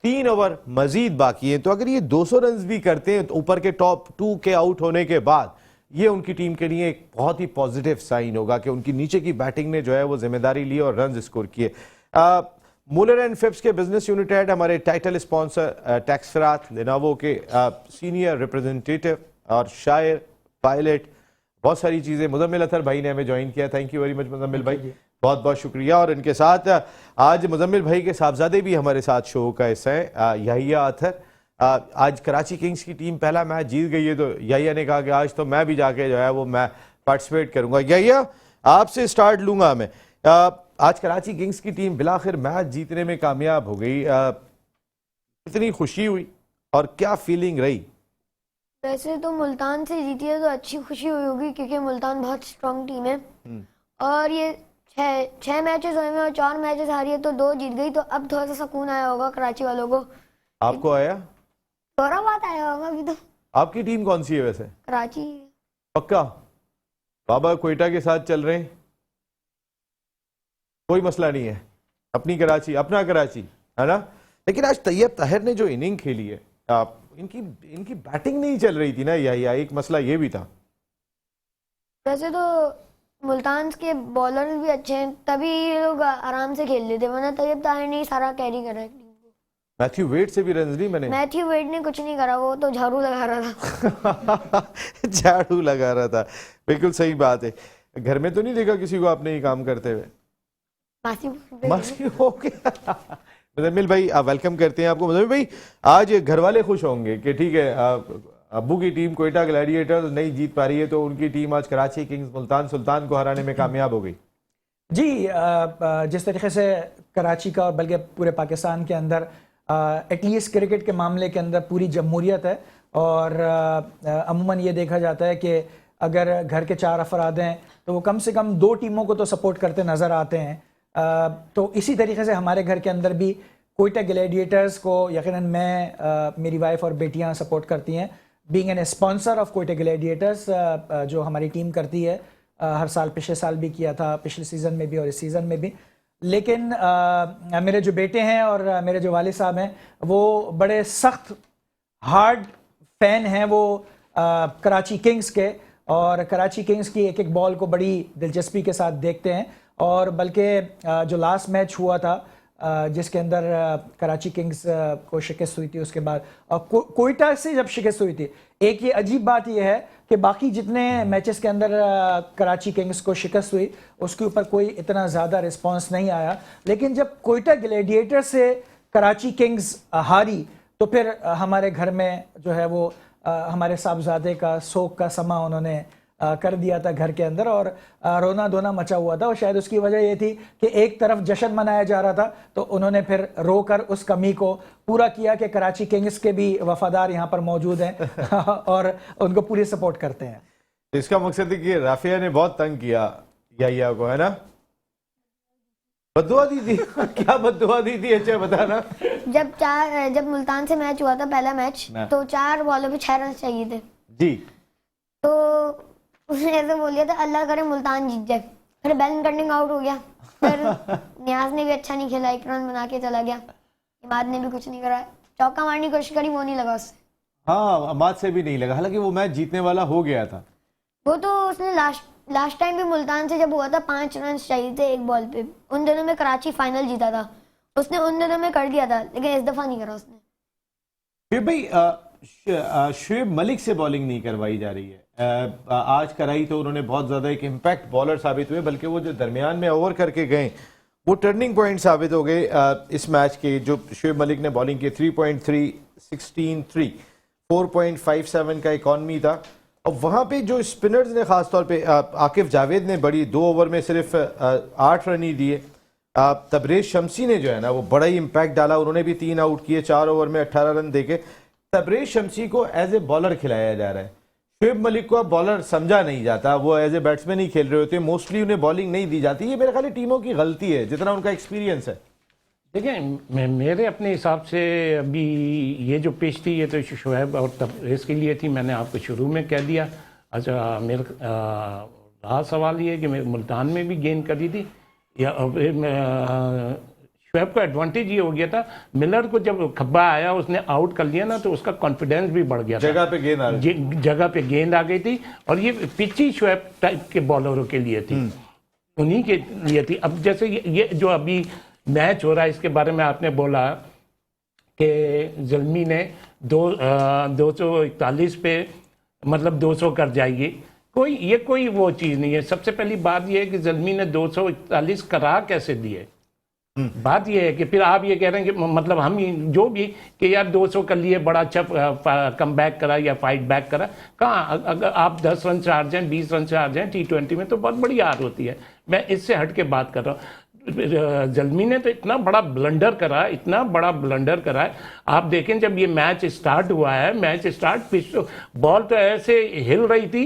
3 ओवर मजीद बाकी हैं। तो अगर ये 200 रन भी करते हैं तो ऊपर के टॉप 2 के आउट होने के बाद ये उनकी टीम के लिए एक बहुत ही पॉजिटिव साइन होगा कि उनकी नीचे की बैटिंग ने जो है वो जिम्मेदारी ली और रन स्कोर किए। मुलर एंड फिप्स के बिजनेस यूनिट हेड, हमारे टाइटल स्पॉन्सर टैक्सरात लिनोवो के सीनियर रिप्रेजेंटेटिव और शायर, पायलट, बहुत सारी चीज़ें मुजम्मिल अतर भाई ने हमें ज्वाइन किया। Thank you very much Muzammil भाई, बहुत बहुत शुक्रिया। और इनके साथ आज मुजम्मिल भाई के साहबजादे भी हमारे साथ शो का हिस्सा है, याहिया अतर। आज कराची किंग्स की टीम पहला मैच जीत गई है, तो याहिया ने कहा कि आज तो मैं भी जाके जो है वो मैं पार्टिसिपेट करूंगा। याहिया, आपसे स्टार्ट लूंगा मैं। आज कराची किंग्स की टीम बिलाखिर मैच जीतने में कामयाब हो गई, कितनी खुशी हुई और क्या फीलिंग रही? वैसे तो मुल्तान से जीती है तो अच्छी खुशी हुई होगी क्योंकि मुल्तान बहुत स्ट्रांग टीम है और ये छह मैचेस हुए हैं और 4 मैचेस हारी है तो 2 जीत गई, तो अब थोड़ा सा सुकून आया होगा कराची वालों को। आपको आया? थोड़ा बात आया होगा अभी तो। आपकी टीम कौन सी है वैसे? कराची। पक्का? बाबा कोयटा के साथ चल रहे हैं, कोई मसला नहीं है, अपनी कराची, अपना कराची है ना। लेकिन आज तैयब ताहिर ने जो इनिंग खेली है, इनकी बैटिंग नहीं चल रही थी ना, या एक मसला ये भी था। वैसे तो मुल्तान के बॉलर भी अच्छे हैं तभी ये लोग आराम से खेल लेते, वरना तैयब ताहिर ने सारा कैरी करा है टीम को। मैथ्यू वेड से भी रन नहीं बने। मैथ्यू वेड ने कुछ नहीं करा, वो तो झाड़ू लगा रहा था। झाड़ू लगा रहा था, बिल्कुल सही बात है। घर में तो नहीं देखा किसी को आपने ये काम करते हुए? मासी हो गया। मुजम्मिल भाई वेलकम करते हैं आपको। मुजम्मिल भाई, आज घर वाले खुश होंगे कि ठीक है अब्बू की टीम कोयटा ग्लैडिएटर्स नहीं जीत पा रही है तो उनकी टीम आज कराची किंग्स मुल्तान सुल्तान को हराने में कामयाब हो गई। जी, जिस तरीके से कराची का और बल्कि पूरे पाकिस्तान के अंदर एटलीस्ट क्रिकेट के मामले के अंदर पूरी जमहूरियत है और अमूमन ये देखा जाता है कि अगर घर के 4 अफराद हैं तो वो कम से कम 2 टीमों को तो सपोर्ट करते नज़र आते हैं। तो इसी तरीके से हमारे घर के अंदर भी कोयटा ग्लैडिएटर्स को यकीनन मैं, मेरी वाइफ और बेटियां सपोर्ट करती हैं। Being an sponsor of Quetta Gladiators, जो हमारी टीम करती है, हर साल, पिछले साल भी किया था, पिछले सीज़न में भी और इस सीज़न में भी। लेकिन मेरे जो बेटे हैं और मेरे जो वालिद साहब हैं वो बड़े सख्त हार्ड फैन हैं वो कराची किंग्स के, और कराची किंग्स की एक एक बॉल को बड़ी दिलचस्पी के साथ देखते हैं। और बल्कि जो लास्ट मैच हुआ था जिसके अंदर कराची किंग्स को शिकस्त हुई थी, उसके बाद कोयटा से जब शिकस्त हुई थी, एक ये अजीब बात ये है कि बाकी जितने मैचेस के अंदर कराची किंग्स को शिकस्त हुई उसके ऊपर कोई इतना ज़्यादा रिस्पांस नहीं आया, लेकिन जब कोयटा ग्लैडिएटर से कराची किंग्स हारी तो फिर हमारे घर में जो है वो हमारे साहबजादे का शोक का समा उन्होंने कर दिया था घर के अंदर, और रोना धोना मचा हुआ था। और शायद उसकी वजह ये थी कि एक तरफ जश्न मनाया जा रहा था तो उन्होंने फिर रोकर उस कमी को पूरा किया कि कराची किंग्स के भी वफादार यहाँ पर मौजूद हैं और उनको पूरी सपोर्ट करते हैं। इसका मकसद है कि राफिया ने बहुत तंग किया याहिया को, है ना? बद्दुआ दी थी। क्या बद्दुआ दी थी, अच्छा बताना। जब मुल्तान से मैच हुआ था पहला मैच, तो 4 बॉलों पे 6 रन चाहिए थे जी, तो उसने ऐसे बोल दिया था अल्लाह करे मुल्तान जीत जाए। फिर बैलन करनिंग आउट हो गया, फिर नियाज ने भी अच्छा नहीं खेला, 1 रन बना के चला गया। इमाद ने भी कुछ नहीं करा, चौका मारने की कोशिश करी, वो नहीं लगा उससे। हाँ, अमाद से भी नहीं लगा, हालांकि वो मैच जीतने वाला हो गया था। वो तो उसने लास्ट टाइम भी मुल्तान से जब हुआ था 5 रन चाहिए थे 1 बॉल पे, उन दिनों में कराची फाइनल जीता था, उसने उन दिनों में कर दिया था, लेकिन इस दफा नहीं करा उसने। फिर भाई शुएब मलिक से बॉलिंग नहीं करवाई जा रही है, आज कराई तो उन्होंने बहुत ज़्यादा एक इम्पैक्ट बॉलर साबित हुए, बल्कि वो जो दरमियान में ओवर करके गए वो टर्निंग पॉइंट साबित हो गए इस मैच के। जो शुएब मलिक ने बॉलिंग की 3.3, 16-3, 4.57 का इकॉनमी था, और वहाँ पे जो स्पिनर्स ने ख़ासतौर पे आकिफ जावेद ने बड़ी 2 ओवर में सिर्फ 8 रन ही दिए। तबरेज शमसी ने जो है ना वो बड़ा ही इम्पैक्ट डाला, उन्होंने भी 3 आउट किए 4 ओवर में 18 रन देके। तबरेज शमसी को एज ए बॉलर खिलाया जा रहा है, शुएब मलिक को अब बॉलर समझा नहीं जाता, वो एज ए बैट्समैन ही खेल रहे होते हैं, मोस्टली उन्हें बॉलिंग नहीं दी जाती। ये मेरे ख्याल टीमों की गलती है, जितना उनका एक्सपीरियंस है। देखिए मेरे अपने हिसाब से अभी ये जो पिच थी ये तो शोएब और तबरेज़ के लिए थी, मैंने आपको शुरू में कह दिया। अच्छा मेरा रहा सवाल ये कि मैं मुल्तान में भी गेंद करी थी या शोएब को एडवांटेज ये हो गया था, मिलर को जब खब्बा आया उसने आउट कर लिया ना तो उसका कॉन्फिडेंस भी बढ़ गया था, जगह पे गेंद आ रही जगह पे गेंद आ गई थी और ये पिच ही शोएब टाइप के बॉलरों के लिए थी, उन्हीं के लिए थी। अब जैसे ये जो अभी मैच हो रहा है इसके बारे में आपने बोला कि ज़ल्मी ने 241 पे मतलब 200 कर जाएगी, कोई वो चीज़ नहीं है। सबसे पहली बात ये है कि ज़ल्मी ने 241 करा कैसे दिए, बात ये है कि फिर आप ये कह रहे हैं कि मतलब हम जो भी कि यार 200 कर लिए बड़ा अच्छा कम बैक करा या फाइट बैक करा, कहाँ अगर आप 10 रन से हार जाएं 20 रन से हार जाएं T20 में तो बहुत बड़ी हार होती है। मैं इससे हट के बात कर रहा हूँ। ज़ल्मी ने तो इतना बड़ा ब्लंडर करा, इतना बड़ा ब्लंडर करा है। आप देखें जब ये मैच स्टार्ट हुआ है, मैच स्टार्ट पिच तो बॉल तो ऐसे हिल रही थी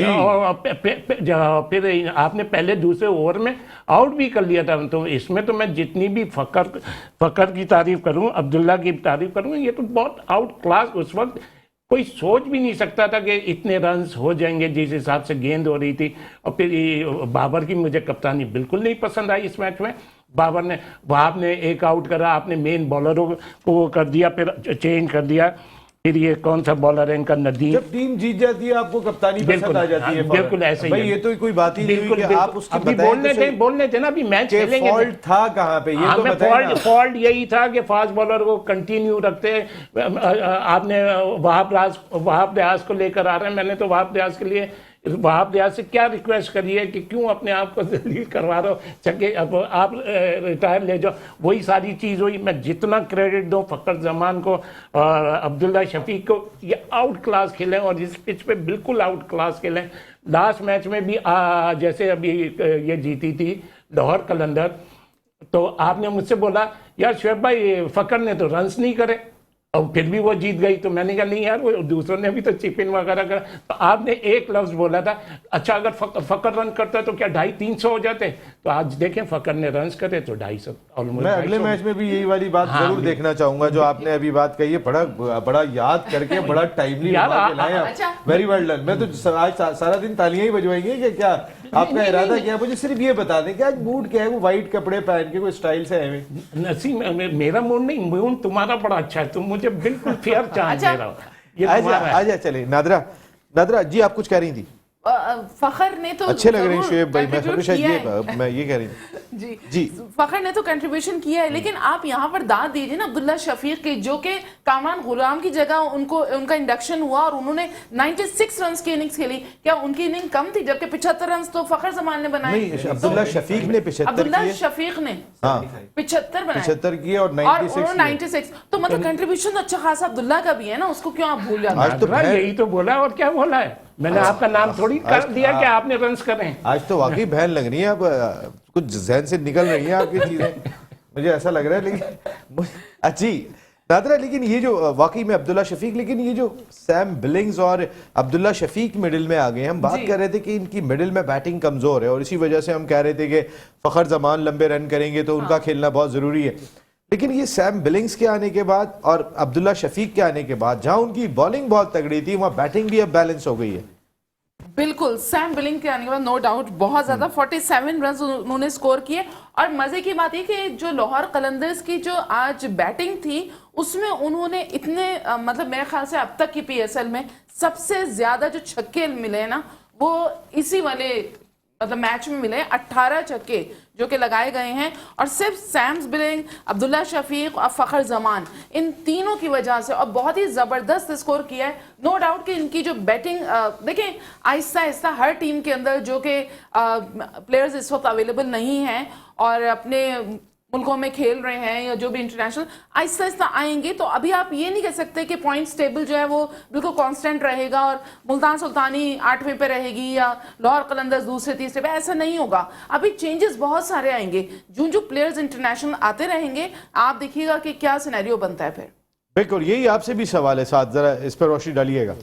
और फिर आपने पहले दूसरे ओवर में आउट भी कर लिया था। तो इसमें तो मैं जितनी भी फ़कर की तारीफ करूं, अब्दुल्ला की तारीफ करूं, ये तो बहुत आउट क्लास, उस वक्त कोई सोच भी नहीं सकता था कि इतने रन्स हो जाएंगे जिस हिसाब से गेंद हो रही थी। और फिर बाबर की मुझे कप्तानी बिल्कुल नहीं पसंद आई इस मैच में। बाबर ने वहाब ने एक आउट करा, आपने मेन बॉलरों को कर दिया, फिर चेंज कर दिया। फिर ये कौन सा बॉलर है इनका, नदीम। जब टीम जीत जाती है आपको कप्तानी पसंद आ जाती है, बिल्कुल ऐसे ही भाई है। ये तो कोई बात ही नहीं हुई कि आप उसकी अभी बताएं बोलने थे ना, अभी मैच खेलेंगे। फॉल्ट था कहाँ पे ये तो बताएं ना। फॉल्ट यही था कि फास्ट बॉलर को कंटिन्यू रखते। आपने वहाब रियाज को लेकर आ रहे हैं, मैंने तो वहाब रियाज के लिए वहाब रियाज से क्या रिक्वेस्ट करी है कि क्यों अपने आप को जलील करवा रहे हो, चके अब आप रिटायर ले जाओ। वही सारी चीज़ हुई। मैं जितना क्रेडिट दूं फ़खर जमान को और अब्दुल्ला शफीक को, ये आउट क्लास खेलें और इस पिच पे बिल्कुल आउट क्लास खेलें। लास्ट मैच में भी जैसे अभी ये जीती थी लाहौर कलंदर, तो आपने मुझसे बोला यार शोएब भाई फ़खर ने तो रन्स नहीं करे और फिर भी वो जीत गई। तो मैंने कहा नहीं यार, वो दूसरों ने भी तो चिप इन वगैरह करा। तो आपने एक लफ्ज़ बोला था, अच्छा अगर फ़खर रन करता तो क्या 250-300 हो जाते। तो आज देखें फ़खर ने रन्स करे तो 250 ऑलमोस्ट। मैं अगले मैच में भी यही वाली बात जरूर देखना चाहूंगा जो आपने अभी बात कही है। बड़ा याद करके बड़ा टाइमली वेरी वेल डन। मैं तो आज सारा दिन तालियां ही बजवाएंगे कि क्या आपका इरादा क्या है? मुझे सिर्फ ये बता दें कि आज मूड क्या है, वो व्हाइट कपड़े पहन के कोई स्टाइल से है? नसीम मेरा मूड नहीं, मूड तुम्हारा बड़ा अच्छा है, तुम मुझे बिल्कुल फेयर चांस दे रहा हो। ये आजा चले। नादरा जी आप कुछ कह रही थी। फखर ने तो अच्छे लग रहे हैं शोएब भाई, मैं ये कह रही थी जी फखर ने तो कंट्रीब्यूशन किया है, लेकिन आप यहाँ पर दाद दीजिए ना अब्दुल्ला शफीक के, जो कि कामरान गुलाम की जगह उनका इंडक्शन हुआ और उन्होंने 96 रन की इनिंग्स खेली। क्या उनकी इनिंग कम थी? जबकि 75 रन तो फखर जमान ने बनाए। अब्दुल्ला शफीक ने 75 बनाए, 75 किए और 96। तो मतलब कंट्रीब्यूशन तो अच्छा खासा अब्दुल्ला का भी है ना, उसको क्यों आप भूल जाते हैं? यही तो बोला और क्या बोला है मैंने, आपका नाम थोड़ी कर दिया कि आपने रन्स करें। आज तो वाकई बहन लग रही है, अब कुछ जहन से निकल रही है आपकी चीजें, मुझे ऐसा लग रहा है। लेकिन अच्छी नादरा, लेकिन ये जो वाकई में अब्दुल्ला शफीक, लेकिन ये जो सैम बिलिंग्स और अब्दुल्ला शफीक मिडिल में आ गए, हम बात कर रहे थे कि इनकी मिडिल में बैटिंग कमजोर है और इसी वजह से हम कह रहे थे कि फखर जमान लंबे रन करेंगे तो उनका खेलना बहुत जरूरी है। लेकिन ये सैम बिलिंग्स के आने के बाद और अब्दुल्ला शफीक के आने के बाद, जहां उनकी बॉलिंग बहुत तगड़ी थी, वहां बैटिंग भी अब बैलेंस हो गई है। बिल्कुल, सैम बिलिंग के आने के बाद नो डाउट बहुत ज्यादा 47 रन उन्होंने स्कोर किए। और मजे की बात ये कि जो लाहौर कलंदर्स की जो आज बैटिंग थी उसमें उन्होंने इतने मतलब मेरे ख्याल से अब तक की PSL में सबसे ज्यादा जो छक्के मिले ना वो इसी वाले मतलब मैच में मिले, 18 छक्के जो कि लगाए गए हैं। और सिर्फ सैम बिलिंग, अब्दुल्ला शफीक और फखर जमान, इन तीनों की वजह से और बहुत ही ज़बरदस्त स्कोर किया है। नो डाउट कि इनकी जो बैटिंग देखें आहिस्ता आहिस्ता हर टीम के अंदर जो कि प्लेयर्स इस वक्त अवेलेबल नहीं हैं और अपने मुल्कों में खेल रहे हैं या जो भी इंटरनेशनल आहिस्ता आहिस्ता आएंगे, तो अभी आप ये नहीं कह सकते कि पॉइंट्स टेबल जो है वो बिल्कुल कांस्टेंट रहेगा और मुल्तान सुल्तानी 8वें पे रहेगी या लाहौर कलंदर्स दूसरे तीसरे पे, ऐसा नहीं होगा। अभी चेंजेस बहुत सारे आएंगे, जो प्लेयर्स इंटरनेशनल आते रहेंगे, आप देखिएगा कि क्या सिनेरियो बनता है फिर। बिल्कुल, यही आपसे भी सवाल है साथ, जरा इस पर रोशनी डालिएगा।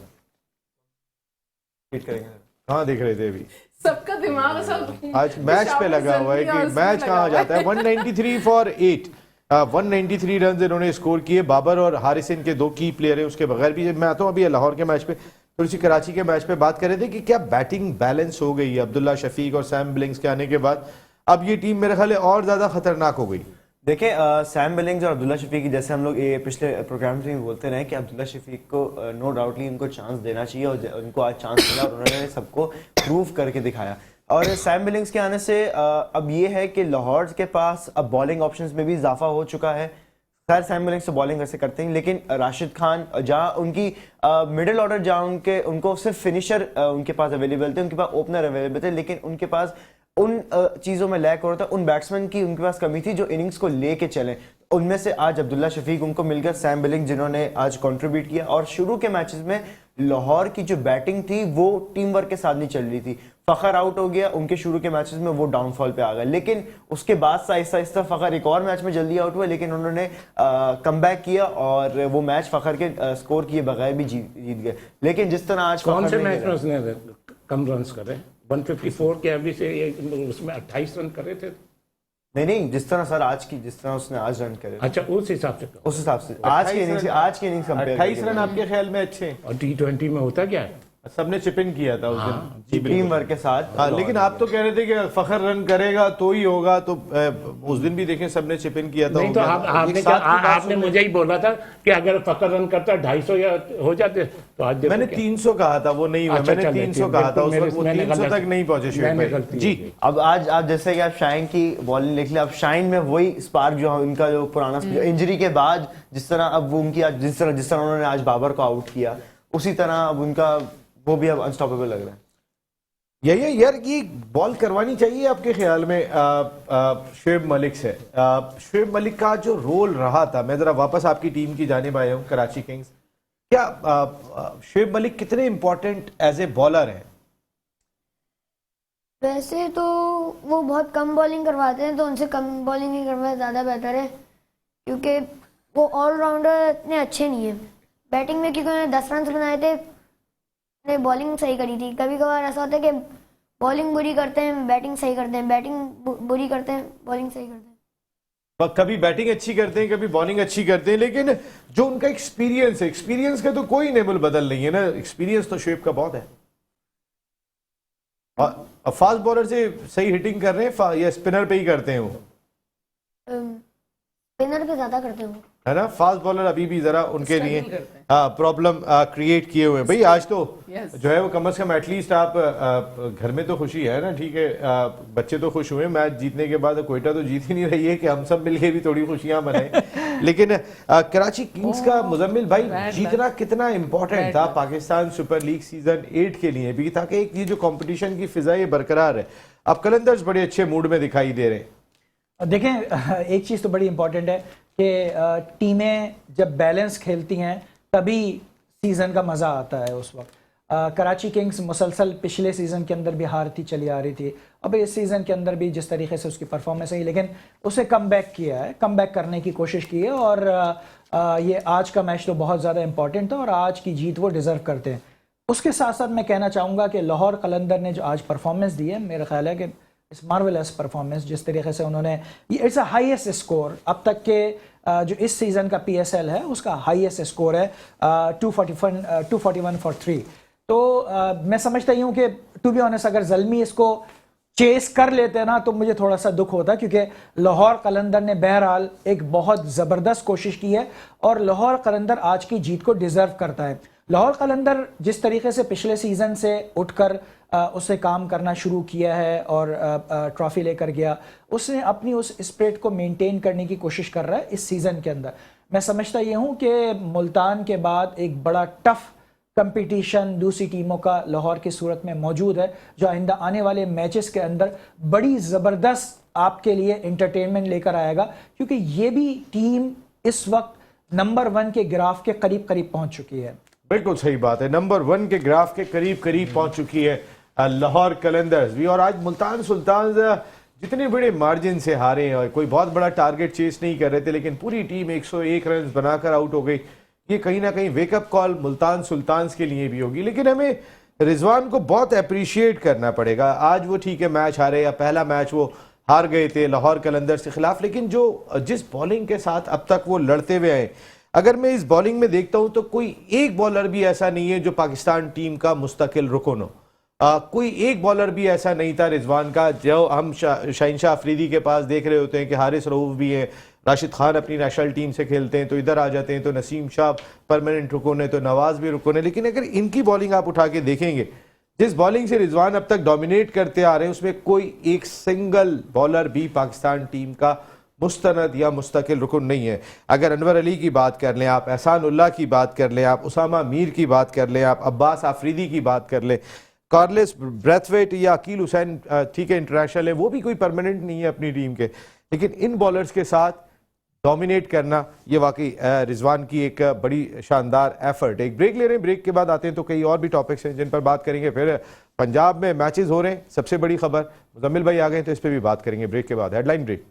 कहाँ देख रहे थे अभी? सबका दिमाग सब आज मैच पे लगा हुआ है कि मैच कहाँ जाता है। 193 फॉर 8 193 रन इन्होंने स्कोर किए। बाबर और हारिस इनके दो की प्लेयर हैं, उसके बगैर भी। मैं आता हूँ अभी लाहौर के मैच पे, थोड़ी सी कराची के मैच पे बात कर रहे थे कि क्या बैटिंग बैलेंस हो गई है अब्दुल्ला शफीक और सैम बिलिंग्स के आने के बाद। अब ये टीम मेरे ख्याल है और ज्यादा खतरनाक हो गई। देखिए सैम बिलिंग्स और अब्दुल्ला शफीक, जैसे हम लोग ये पिछले प्रोग्राम में भी बोलते रहे कि अब्दुल्ला शफीक को नो डाउटली उनको चांस देना चाहिए, और उनको आज चांस मिला और उन्होंने सबको प्रूव करके दिखाया। और सैम बिलिंग्स के आने से अब ये है कि लाहौर के पास अब बॉलिंग ऑप्शंस में भी इजाफा हो चुका है। खैर सैम बिलिंग्स तो बॉलिंग वैसे करते हैं, लेकिन राशिद खान जहाँ उनकी मिडिल ऑर्डर जहाँ उनको सिर्फ फिनिशर उनके पास अवेलेबल थे, उनके पास ओपनर अवेलेबल थे, लेकिन उनके पास उन चीज़ों में लैक हो रहा था, उन बैट्समैन की उनके पास कमी थी जो इनिंग्स को लेके चले। उनमें से आज अब्दुल्ला शफीक उनको मिल गया, सैम बिलिंग जिन्होंने आज कंट्रीब्यूट किया। और शुरू के मैचेस में लाहौर की जो बैटिंग थी वो टीम वर्क के साथ नहीं चल रही थी। फ़खर आउट हो गया उनके शुरू के मैचेस में, वो डाउनफॉल पे आ गए, लेकिन उसके बाद से आहिस्ता आहिस्ता फ़खर एक और मैच में जल्दी आउट हुआ, लेकिन उन्होंने कमबैक किया और वो मैच फ़खर के स्कोर किए बगैर भी जीत गए। लेकिन जिस तरह आज कौन से फ़खर ने मैच में उसने कम रन करे? 154 के एवरेज से उसमें 28 रन करे थे। नहीं, जिस तरह सर आज की, जिस तरह उसने आज रन करे, अच्छा उस हिसाब से उस हिसाब से आज की इनिंग्स कंपेयर 28 रन आपके ख्याल में अच्छे हैं? और T20 में होता क्या है? सबने चिप इन किया था उस दिन। जी टीम वर्क के साथ। हाँ, लेकिन आप तो कह रहे थे कि फखर रन करेगा तो ही होगा, तो उस दिन भी देखें सबने चिप इन किया था। नहीं तो आपने मुझे ही बोला था कि अगर फकर रन करता 250 या हो जाते तो आज मैंने 300 कहा था, वो नहीं हुआ। अच्छा, मैंने 300 कहा था उस वक्त, वो 300 तक नहीं पहुंचे शुएब भाई जी। अब आज आप जैसे कि आप शाइन की बॉलिंग देख लें, अब शाइन में वही स्पार्क जो इनका जो पुराना इंजरी के बाद जिस तरह अब वो उनकी जिस तरह उन्होंने आज बाबर को आउट किया, उसी तरह अब उनका वो भी अब अनस्टॉपेबल लग रहा है। यही यार की बॉल करवानी चाहिए आपके ख्याल में शुएब मलिक से। शुएब मलिक का जो रोल रहा था, मैं जरा वापस आपकी टीम की जानिब आया हूँ कराची किंग्स, क्या शुएब मलिक कितने इंपॉर्टेंट एज ए बॉलर हैं? वैसे तो वो बहुत कम बॉलिंग करवाते हैं, तो उनसे कम बॉलिंग नहीं करवाए ज़्यादा बेहतर है, क्योंकि वो ऑलराउंडर इतने अच्छे नहीं है। बैटिंग में क्योंकि उन्होंने 10 रन बनाए थे, ने बॉलिंग सही करी थी। कभी कभार ऐसा होता है कि बॉलिंग बुरी करते हैं बैटिंग सही करते हैं, बैटिंग बुरी करते हैं बॉलिंग सही करते हैं। कभी बैटिंग अच्छी करते हैं, कभी बॉलिंग अच्छी करते हैं, लेकिन जो उनका एक्सपीरियंस है, एक्सपीरियंस का तो कोई नेबल बदल नहीं है ना। एक्सपीरियंस तो शुएब का बहुत है। और फास्ट बॉलर से सही हिटिंग कर रहे हैं या स्पिनर पे ही करते हैं वो? स्पिनर पे ज्यादा करते हैं, है ना। फास्ट बॉलर अभी भी जरा उनके लिए प्रॉब्लम क्रिएट किए हुए हैं भाई। आज तो जो है वो कम से कम एटलीस्ट आप घर में तो खुशी है ना, ठीक है, बच्चे तो खुश हुए मैच जीतने के बाद। कोयटा तो जीत ही नहीं रही है कि हम सब मिलके भी थोड़ी खुशियां मनाएं। लेकिन कराची किंग्स का मुजम्मिल भाई जीतना कितना इंपॉर्टेंट था पाकिस्तान सुपर लीग सीजन 8 के लिए भी, ताकि एक ये जो कंपटीशन की फिजा ये बरकरार है। अब कलंदर्स बड़े अच्छे मूड में दिखाई दे रहे हैं। देखें, एक चीज़ तो बड़ी इंपॉर्टेंट है कि टीमें जब बैलेंस खेलती हैं तभी सीज़न का मज़ा आता है। उस वक्त कराची किंग्स मुसलसल पिछले सीज़न के अंदर भी हारती चली आ रही थी, अब इस सीज़न के अंदर भी जिस तरीके से उसकी परफॉर्मेंस है, लेकिन उसे कम बैक किया है, कम बैक करने की कोशिश की है। और ये आज का मैच तो बहुत ज़्यादा इंपॉर्टेंट था और आज की जीत वो डिज़र्व करते हैं। उसके साथ साथ मैं कहना चाहूँगा कि लाहौर कलंदर ने जो आज परफॉर्मेंस दी है, मेरा ख्याल है कि इस मार्वेलस परफॉर्मेंस, जिस तरीके से उन्होंने, ये इट्स अ हाईएस्ट स्कोर अब तक के जो इस सीज़न का PSL है उसका हाईएस्ट स्कोर है 241 फॉर 3। तो मैं समझता ही हूँ कि टू बी ऑनेस्ट अगर ज़ल्मी इसको चेस कर लेते ना तो मुझे थोड़ा सा दुख होता, क्योंकि लाहौर कलंदर ने बहरहाल एक बहुत ज़बरदस्त कोशिश की है और लाहौर कलंदर आज की जीत को डिज़र्व करता है। लाहौर कलंदर जिस तरीके से पिछले सीज़न से उठकर उससे काम करना शुरू किया है और ट्रॉफी लेकर गया, उसने अपनी उस स्पिरिट को मेंटेन करने की कोशिश कर रहा है इस सीज़न के अंदर। मैं समझता ये हूँ कि मुल्तान के बाद एक बड़ा टफ कंपटीशन दूसरी टीमों का लाहौर की सूरत में मौजूद है, जो आइंदा आने वाले मैचेस के अंदर बड़ी ज़बरदस्त आपके लिए एंटरटेनमेंट लेकर आएगा, क्योंकि ये भी टीम इस वक्त नंबर 1 के ग्राफ के करीब करीब पहुँच चुकी है। बिल्कुल सही बात है, नंबर 1 के ग्राफ के करीब करीब पहुंच चुकी है लाहौर कलंदर्स भी। और आज मुल्तान सुल्तान जितने बड़े मार्जिन से हारे हैं और कोई बहुत बड़ा टारगेट चेस नहीं कर रहे थे, लेकिन पूरी टीम 101 रन बनाकर आउट हो गई। ये कहीं ना कहीं वेकअप कॉल मुल्तान सुल्तान के लिए भी होगी। लेकिन हमें रिजवान को बहुत अप्रिशिएट करना पड़ेगा। आज वो ठीक है मैच हारे या पहला मैच वो हार गए थे लाहौर कलंदर्स के खिलाफ, लेकिन जो जिस बॉलिंग के साथ अब तक वो लड़ते हुए आए, अगर मैं इस बॉलिंग में देखता हूं तो कोई एक बॉलर भी ऐसा नहीं है जो पाकिस्तान टीम का मुस्तकिल रुकन हो। कोई एक बॉलर भी ऐसा नहीं था रिजवान का, जो हम शहीनशाह अफरीदी के पास देख रहे होते हैं कि हारिस रऊफ भी हैं, राशिद खान अपनी नेशनल टीम से खेलते हैं तो इधर आ जाते हैं, तो नसीम शाह परमानेंट रुकन है, तो नवाज भी रुकन है। लेकिन अगर इनकी बॉलिंग आप उठा के देखेंगे, जिस बॉलिंग से रिजवान अब तक डोमिनेट करते आ रहे हैं, उसमें कोई एक सिंगल बॉलर भी पाकिस्तान टीम का मुस्तनद या मुस्तकिल रुकन नहीं है। अगर अनवर अली की बात कर लें आप, एहसान उल्लाह की बात कर लें आप, उसामा मीर की बात कर लें आप, अब्बास आफरीदी की बात कर लें, कार्लेस ब्रेथवेट या अकील हुसैन, ठीक है इंटरनेशनल है, वो भी कोई परमानेंट नहीं है अपनी टीम के, लेकिन इन बॉलर्स के साथ डोमिनेट करना ये वाकई रिजवान की एक बड़ी शानदार एफर्ट। एक ब्रेक ले रहे हैं, ब्रेक के बाद आते हैं तो कई और भी टॉपिक्स हैं जिन पर बात करेंगे। फिर पंजाब में मैचेस हो रहे हैं, सबसे बड़ी खबर, मुजम्मिल भाई आ गए तो इस पर भी बात करेंगे ब्रेक के बाद। Headline break.